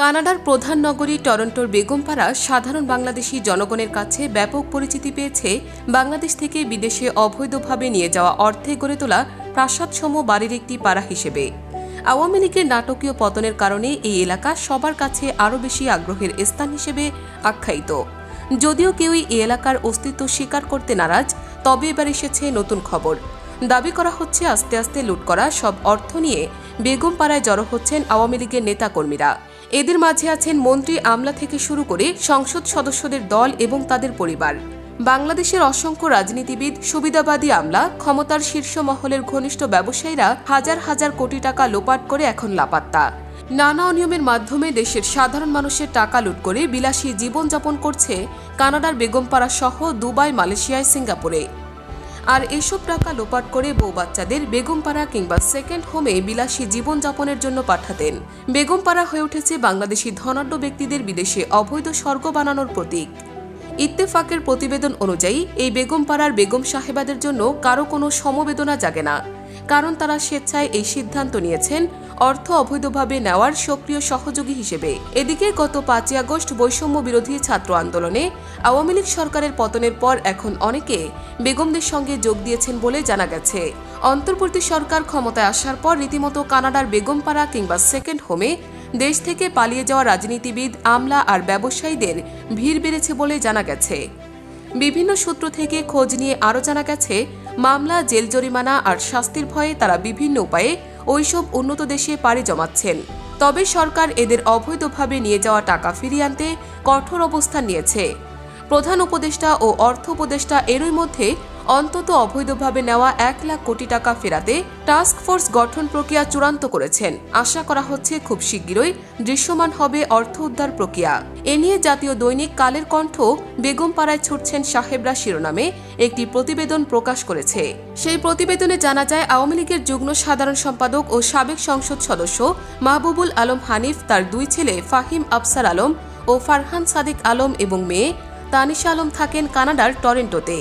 কানাডার প্রধান নগরী টরন্টোর বেগমপাড়া সাধারণ বাংলাদেশি জনগণের কাছে ব্যাপক পরিচিতি পেয়েছে বাংলাদেশ থেকে বিদেশে অবৈধভাবে নিয়ে যাওয়া অর্থে গড়ে তোলা প্রাসাদসম বাড়ির একটি পাড়া হিসেবে। আওয়ামী লীগের নাটকীয় পতনের কারণে এই এলাকা সবার কাছে আরও বেশি আগ্রহের স্থান হিসেবে আখ্যায়িত। যদিও কেউই এই এলাকার অস্তিত্ব স্বীকার করতে নারাজ, তবে এবার এসেছে নতুন খবর। দাবি করা হচ্ছে আস্তে আস্তে লুট করা সব অর্থ নিয়ে বেগমপাড়ায় জড়ো হচ্ছেন আওয়ামী লীগের নেতাকর্মীরা। এদের মাঝে আছেন মন্ত্রী, আমলা থেকে শুরু করে সংসদ সদস্যদের দল এবং তাদের পরিবার। বাংলাদেশের অসংখ্য রাজনীতিবিদ, সুবিধাবাদী আমলা, ক্ষমতার শীর্ষ মহলের ঘনিষ্ঠ ব্যবসায়ীরা হাজার হাজার কোটি টাকা লোপাট করে এখন লাপাত্তা। নানা অনিয়মের মাধ্যমে দেশের সাধারণ মানুষের টাকা লুট করে বিলাসী জীবনযাপন করছে কানাডার বেগমপাড়া সহ দুবাই, মালয়েশিয়ায়, সিঙ্গাপুরে। আর এসব টাকা লোপাট করে বউ বাচ্চাদের বেগমপাড়া কিংবা সেকেন্ড হোমে বিলাসী জীবনযাপনের জন্য পাঠাতেন। বেগমপাড়া হয়ে উঠেছে বাংলাদেশি ধনাঢ্য ব্যক্তিদের বিদেশে অবৈধ স্বর্গ বানানোর প্রতীক। ইত্তেফাকের প্রতিবেদন অনুযায়ী এই বেগমপাড়ার বেগম সাহেবাদের জন্য কারো কোনো সমবেদনা জাগে না, কারণ তারা স্বেচ্ছায় এই সিদ্ধান্ত নিয়েছেন অর্থ অবৈধভাবে নেওয়ার সক্রিয় সহযোগী হিসেবে। এদিকে গত 5ই আগস্ট বৈষম্য বিরোধী ছাত্র আন্দোলনে আওয়ামী লীগ সরকারের পতনের পর এখন অনেকে বেগমদের সঙ্গে যোগ দিয়েছেন বলে জানা গেছে। অন্তর্বর্তী সরকার ক্ষমতায় আসার পর রীতিমতো কানাডার বেগমপাড়া কিংবা সেকেন্ড হোমে দেশ থেকে পালিয়ে যাওয়া রাজনীতিবিদ, আমলা আর ব্যবসায়ীদের ভিড় বেড়েছে বলে জানা গেছে। বিভিন্ন সূত্র থেকে খোঁজ নিয়ে আরও জানা গেছে, মামলা, জেল জরিমানা আর শাস্তির ভয়ে তারা বিভিন্ন উপায়ে ওইসব উন্নত দেশে পাড়ি জমাচ্ছেন। তবে সরকার এদের অবৈধভাবে নিয়ে যাওয়া টাকা ফিরিয়ে আনতে কঠোর অবস্থান নিয়েছে। প্রধান উপদেষ্টা ও অর্থ উপদেষ্টা এরই মধ্যে অন্তত অবৈধভাবে নেওয়া 1 লাখ কোটি টাকা ফেরাতে টাস্ক ফোর্স গঠন প্রক্রিয়া চূড়ান্ত করেছেন। আশা করা হচ্ছে খুব শিগগিরই দৃশ্যমান হবে অর্থ উদ্ধার প্রক্রিয়া। এ নিয়ে জাতীয় দৈনিক কালের কণ্ঠ বেগমপাড়ায় ছুটছেন সাহেবরা শিরোনামে একটি প্রতিবেদন প্রকাশ করেছে। সেই প্রতিবেদনে জানা যায়, আওয়ামী লীগের যুগ্ম সাধারণ সম্পাদক ও সাবেক সংসদ সদস্য মাহবুবুল আলম হানিফ, তার 2 ছেলে ফাহিম আফসার আলম ও ফারহান সাদিক আলম এবং মেয়ে তানিশা আলম থাকেন কানাডার টরন্টোতে।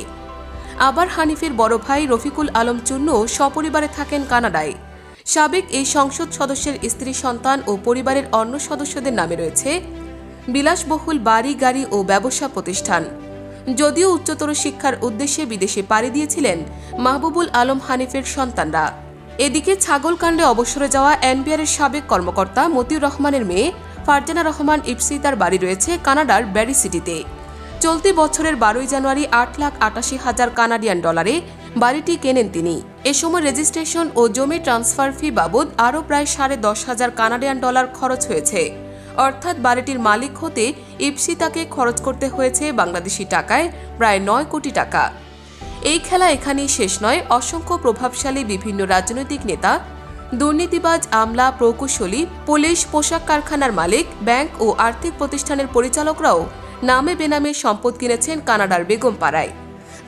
আবার হানিফের বড় ভাই রফিকুল আলম চুন্নু সপরিবারে থাকেন কানাডায়। সাবেক এই সংসদ সদস্যের স্ত্রী, সন্তান ও পরিবারের অন্য সদস্যদের নামে রয়েছে বিলাসবহুল বাড়ি, গাড়ি ও ব্যবসা প্রতিষ্ঠান। যদিও উচ্চতর শিক্ষার উদ্দেশ্যে বিদেশে পাড়ি দিয়েছিলেন মাহবুবুল আলম হানিফের সন্তানরা। এদিকে ছাগলকাণ্ডে অবসরে যাওয়া এনবিআরের সাবেক কর্মকর্তা মতিউর রহমানের মেয়ে ফারজানা রহমান ইপসি, তার বাড়ি রয়েছে কানাডার ব্যারি সিটিতে। চলতি বছরের 12ই জানুয়ারি 8,88,000 কানাডিয়ান ডলারে বাড়িটি কেনেন তিনি। এ সময় রেজিস্ট্রেশন ও জমি ট্রান্সফার ফি বাবদ আরও প্রায় 10,500 কানাডিয়ান ডলার খরচ হয়েছে। অর্থাৎ বাড়িটির মালিক হতে ইপসি তাকে খরচ করতে হয়েছে বাংলাদেশি টাকায় প্রায় 9 কোটি টাকা। এই খেলা এখানেই শেষ নয়। অসংখ্য প্রভাবশালী বিভিন্ন রাজনৈতিক নেতা, দুর্নীতিবাজ, আমলা, প্রকৌশলী, পুলিশ, পোশাক কারখানার মালিক, ব্যাংক ও আর্থিক প্রতিষ্ঠানের পরিচালকরাও নামে বেনামে সম্পদ কিনেছেন কানাডার বেগমপাড়ায়।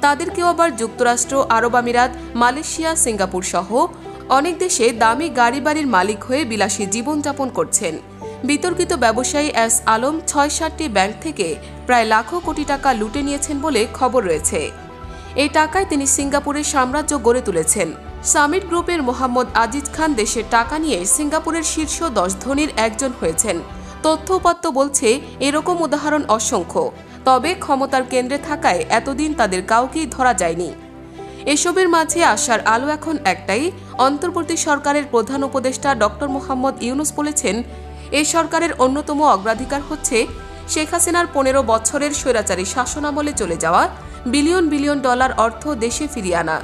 তাদেরকেও আবার যুক্তরাষ্ট্র, আরব আমিরাত, মালয়েশিয়া, সিঙ্গাপুর সহ অনেক দেশে দামি গাড়ি বাড়ির মালিক হয়ে বিলাসী জীবনযাপন করছেন। বিতর্কিত ব্যবসায়ী এস আলম 6-7টি ব্যাংক থেকে প্রায় লাখো কোটি টাকা লুটে নিয়েছেন বলে খবর রয়েছে। এই টাকায় তিনি সিঙ্গাপুরের সাম্রাজ্য গড়ে তুলেছেন। সামিট গ্রুপের মোহাম্মদ আজিজ খান দেশের টাকা নিয়ে সিঙ্গাপুরের শীর্ষ 10 ধনীর একজন হয়েছেন। তথ্য উপাত্ত বলছে এরকম উদাহরণ অসংখ্য, তবে ক্ষমতার কেন্দ্রে থাকায় এতদিন তাদের কাউকেই ধরা যায়নি। এসবের মাঝে আসার আলো এখন একটাই। অন্তর্বর্তী সরকারের প্রধান উপদেষ্টা ডক্টর মোহাম্মদ ইউনুস বলেছেন, এই সরকারের অন্যতম অগ্রাধিকার হচ্ছে শেখ হাসিনার 15 বছরের স্বৈরাচারী শাসনামলে চলে যাওয়া বিলিয়ন বিলিয়ন ডলার অর্থ দেশে ফিরিয়ে আনা।